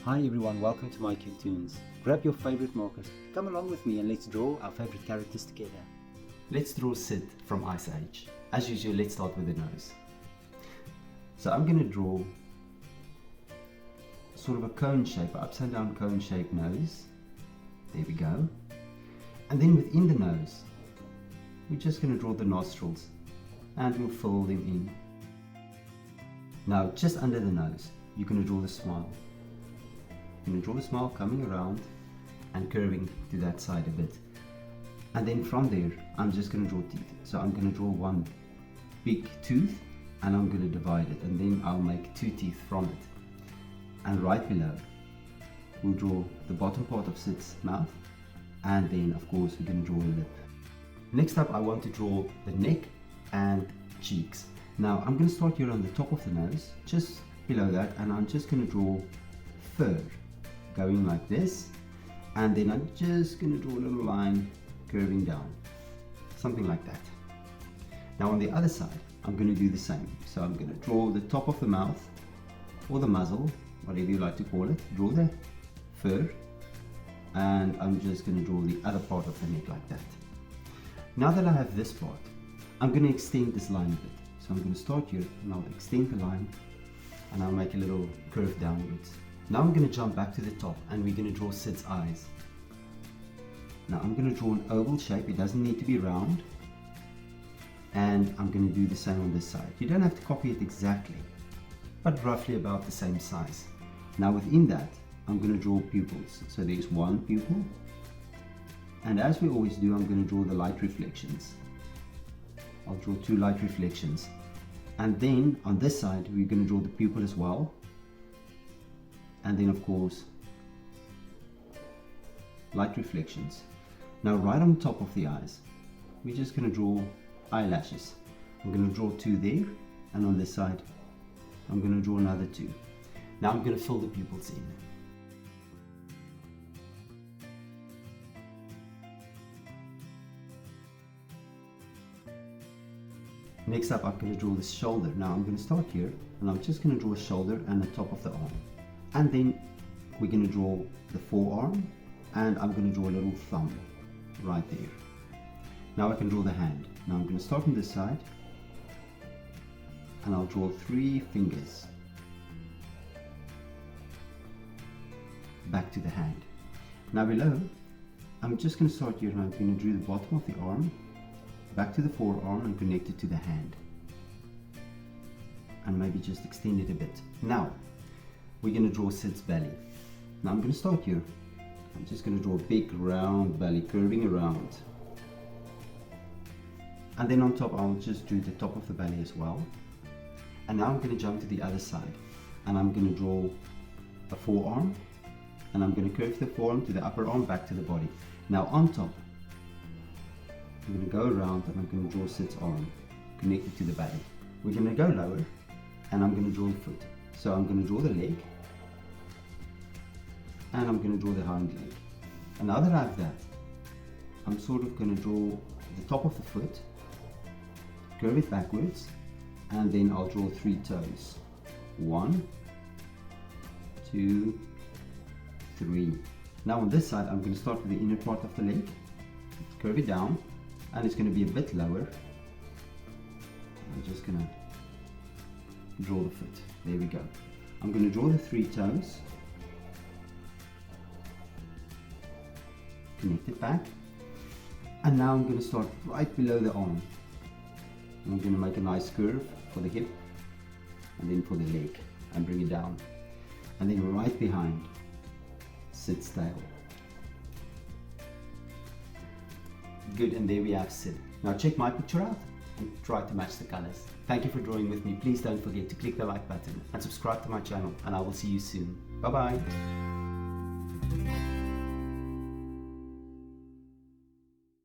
Hi everyone, welcome to mycutetoons. Grab your favorite markers, come along with me and let's draw our favorite characters together. Let's draw Sid from Ice Age. As usual, let's start with the nose. So I'm going to draw sort of a cone shape, an upside down cone shaped nose. There we go. And then within the nose, we're just going to draw the nostrils and we'll fill them in. Now just under the nose, you're going to draw the smile. You're going to draw the smile coming around and curving to that side a bit. And then from there, I'm just going to draw teeth. So I'm going to draw one big tooth and I'm going to divide it, and then I'll make two teeth from it. And right below, we'll draw the bottom part of Sid's mouth, and then of course we're going to draw a lip. Next up, I want to draw the neck and cheeks. Now I'm going to start here on the top of the nose, just below that, and I'm just going to draw fur going like this, and then I'm just going to draw a little line curving down, something like that. Now on the other side, I'm going to do the same. So I'm going to draw the top of the mouth, or the muzzle, whatever you like to call it, draw the fur, and I'm just going to draw the other part of the neck like that. Now that I have this part, I'm going to extend this line a bit. So I'm going to start here and I'll extend the line and I'll make a little curve downwards. Now I'm going to jump back to the top and we're going to draw Sid's eyes. Now I'm going to draw an oval shape, it doesn't need to be round. And I'm going to do the same on this side. You don't have to copy it exactly, but roughly about the same size. Now within that, I'm going to draw pupils. So there's one pupil. And as we always do, I'm going to draw the light reflections. I'll draw two light reflections. And then on this side, we're going to draw the pupil as well. And then of course, light reflections. Now right on top of the eyes, we're just going to draw eyelashes. I'm going to draw two there, and on this side, I'm going to draw another two. Now I'm going to fill the pupils in. Next up, I'm going to draw the shoulder. Now I'm going to start here, and I'm just going to draw a shoulder and the top of the arm. And then we're going to draw the forearm, and I'm going to draw a little thumb right there. Now I can draw the hand. Now I'm going to start on this side, and I'll draw 3 fingers back to the hand. Now below, I'm just going to start here, and I'm going to draw the bottom of the arm back to the forearm and connect it to the hand, and maybe just extend it a bit. Now we're going to draw Sid's belly. Now I'm going to start here. I'm just going to draw a big round belly curving around. And then on top, I'll just do the top of the belly as well. And now I'm going to jump to the other side. And I'm going to draw a forearm. And I'm going to curve the forearm to the upper arm back to the body. Now on top, I'm going to go around and I'm going to draw Sid's arm connected to the belly. We're going to go lower and I'm going to draw the foot. So I'm going to draw the leg. And I'm going to draw the hind leg. And now that I have that, I'm sort of going to draw the top of the foot, curve it backwards, and then I'll draw 3 toes. 1, 2, 3. Now on this side, I'm going to start with the inner part of the leg, curve it down, and it's going to be a bit lower. I'm just going to draw the foot. There we go. I'm going to draw the 3 toes, connect it back, and now I'm going to start right below the arm. I'm going to make a nice curve for the hip and then for the leg and bring it down, and then right behind Sid's tail. Good, and there we have Sid. Now check my picture out and try to match the colors. Thank you for drawing with me. Please don't forget to click the like button and subscribe to my channel, and I will see you soon. Bye bye.